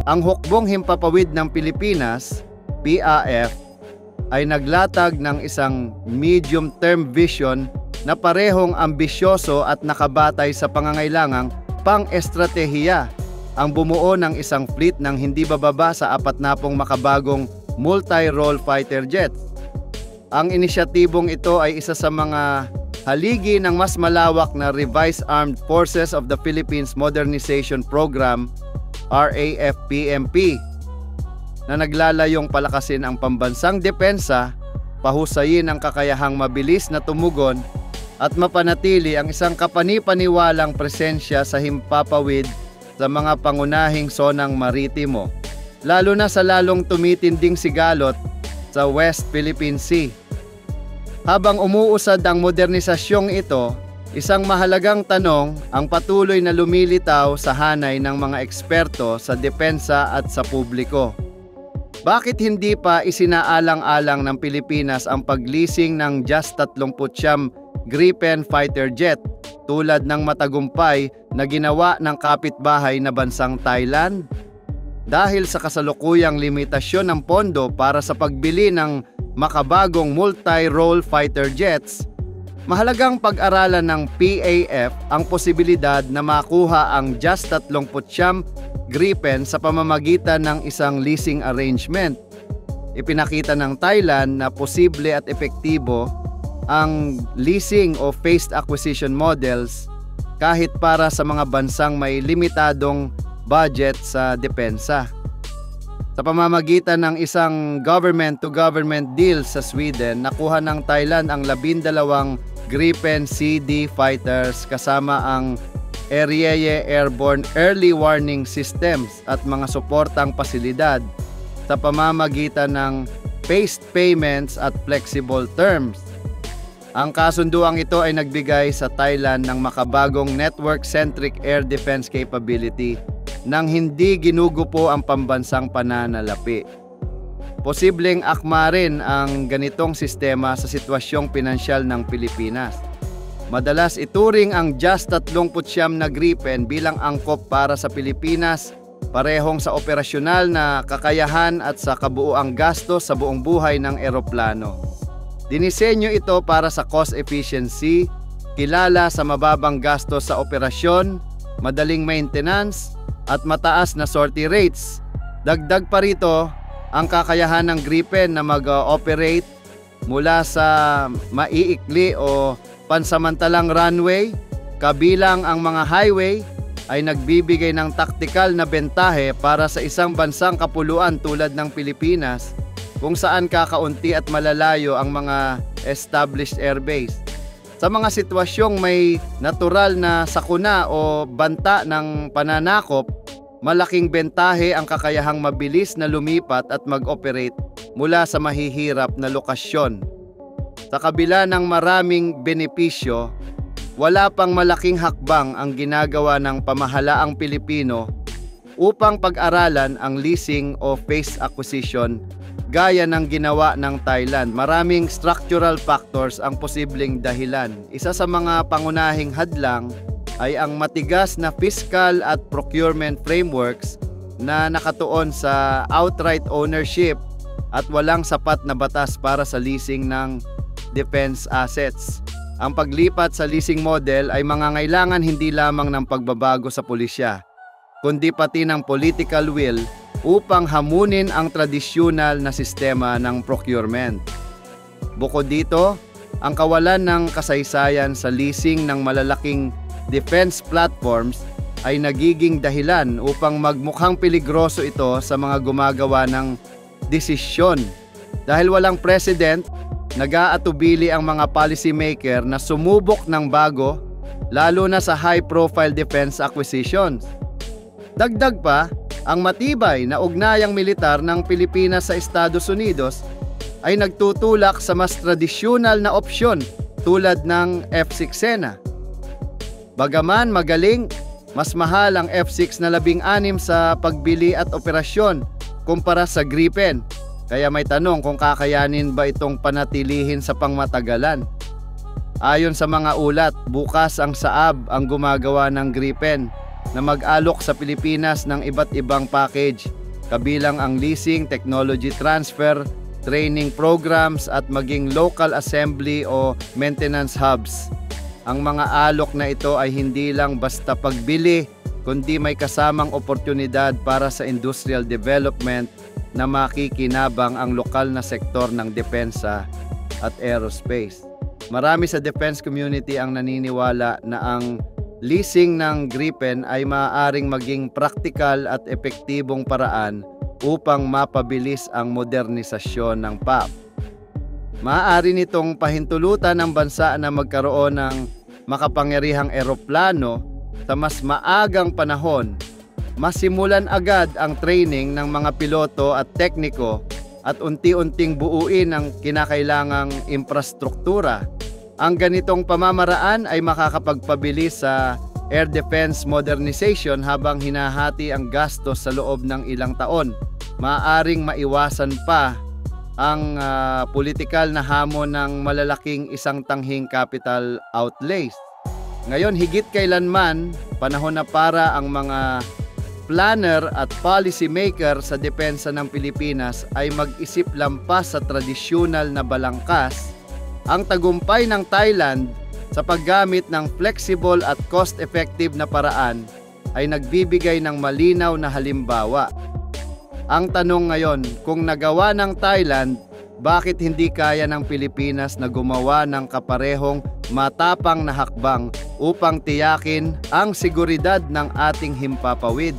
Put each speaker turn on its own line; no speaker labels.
Ang Hukbong Himpapawid ng Pilipinas, PAF, ay naglatag ng isang medium-term vision na parehong ambisyoso at nakabatay sa pangangailangang pang-estratehiya ang bumuo ng isang fleet ng hindi bababa sa 40 makabagong multi-role fighter jets. Ang inisyatibong ito ay isa sa mga haligi ng mas malawak na Revised Armed Forces of the Philippines Modernization Program, RAFPMP, na naglalayong palakasin ang pambansang depensa, pahusayin ang kakayahang mabilis na tumugon at mapanatili ang isang kapani-paniwalang presensya sa himpapawid sa mga pangunahing sonang maritimo, lalo na sa lalong tumitinding sigalot sa West Philippine Sea. Habang umuusad ang modernisasyong ito, isang mahalagang tanong ang patuloy na lumilitaw sa hanay ng mga eksperto sa depensa at sa publiko. Bakit hindi pa isinaalang-alang ng Pilipinas ang pag-leasing ng just 39 Gripen fighter jet tulad ng matagumpay na ginawa ng kapitbahay na bansang Thailand? Dahil sa kasalukuyang limitasyon ng pondo para sa pagbili ng makabagong multi-role fighter jets, mahalagang pag-aralan ng PAF ang posibilidad na makuha ang just 39 Gripen sa pamamagitan ng isang leasing arrangement. Ipinakita ng Thailand na posible at epektibo ang leasing o phased acquisition models kahit para sa mga bansang may limitadong budget sa depensa. Sa pamamagitan ng isang government-to-government deal sa Sweden, nakuha ng Thailand ang 12 Gripen CD fighters kasama ang Aerieye Airborne Early Warning Systems at mga suportang pasilidad sa pamamagitan ng phased payments at flexible terms. Ang kasunduang ito ay nagbigay sa Thailand ng makabagong network-centric air defense capability nang hindi ginugupo ang pambansang pananalapi. Posibleng akma rin ang ganitong sistema sa sitwasyong pinansyal ng Pilipinas. Madalas ituring ang just 39 na Gripen bilang angkop para sa Pilipinas, parehong sa operasyonal na kakayahan at sa kabuuang gastos sa buong buhay ng eroplano. Dinisenyo ito para sa cost efficiency, kilala sa mababang gastos sa operasyon, madaling maintenance, at mataas na sortie rates. Dagdag pa rito ang kakayahan ng Gripen na mag-operate mula sa maiikli o pansamantalang runway, kabilang ang mga highway, ay nagbibigay ng taktikal na bentahe para sa isang bansang kapuluan tulad ng Pilipinas, kung saan kakaunti at malalayo ang mga established airbase. Sa mga sitwasyong may natural na sakuna o banta ng pananakop, malaking bentahe ang kakayahang mabilis na lumipat at mag-operate mula sa mahihirap na lokasyon. Sa kabila ng maraming benepisyo, wala pang malaking hakbang ang ginagawa ng pamahalaang Pilipino upang pag-aralan ang leasing o phased acquisition gaya ng ginawa ng Thailand. Maraming structural factors ang posibleng dahilan. Isa sa mga pangunahing hadlang ay ang matigas na fiscal at procurement frameworks na nakatuon sa outright ownership at walang sapat na batas para sa leasing ng defense assets. Ang paglipat sa leasing model ay mangangailangan hindi lamang ng pagbabago sa pulisya, kundi pati ng political will upang hamunin ang tradisyonal na sistema ng procurement. Bukod dito, ang kawalan ng kasaysayan sa leasing ng malalaking defense platforms ay nagiging dahilan upang magmukhang peligroso ito sa mga gumagawa ng desisyon. Dahil walang precedent, nag-aatubili ang mga policymaker na sumubok ng bago, lalo na sa high-profile defense acquisitions. Dagdag pa, ang matibay na ugnayang militar ng Pilipinas sa Estados Unidos ay nagtutulak sa mas tradisyonal na opsyon tulad ng F-16 Sena. Bagaman magaling, mas mahal ang F-6 na 16 sa pagbili at operasyon kumpara sa Gripen. Kaya may tanong kung kakayanin ba itong panatilihin sa pangmatagalan. Ayon sa mga ulat, bukas ang Saab ang gumagawa ng Gripen na mag-alok sa Pilipinas ng iba't ibang package, kabilang ang leasing, technology transfer, training programs at maging local assembly o maintenance hubs. Ang mga alok na ito ay hindi lang basta pagbili, kundi may kasamang oportunidad para sa industrial development na makikinabang ang lokal na sektor ng depensa at aerospace. Marami sa defense community ang naniniwala na ang leasing ng Gripen ay maaaring maging praktikal at epektibong paraan upang mapabilis ang modernisasyon ng PAP. Maaari nitong pahintulutan ng bansa na magkaroon ng makapangyarihang eroplano sa mas maagang panahon, masimulan agad ang training ng mga piloto at tekniko at unti-unting buuin ang kinakailangang infrastruktura. Ang ganitong pamamaraan ay makakapagpabilis sa air defense modernization habang hinahati ang gastos sa loob ng ilang taon. Maaaring maiwasan pa ang politikal na hamon ng malalaking isang tanghing capital outlays. Ngayon, higit kailanman, panahon na para ang mga planner at policy maker sa depensa ng Pilipinas ay mag-isip lampas sa tradisyonal na balangkas. Ang tagumpay ng Thailand sa paggamit ng flexible at cost-effective na paraan ay nagbibigay ng malinaw na halimbawa. Ang tanong ngayon, kung nagawa ng Thailand, bakit hindi kaya ng Pilipinas na gumawa ng kaparehong matapang na hakbang upang tiyakin ang seguridad ng ating himpapawid?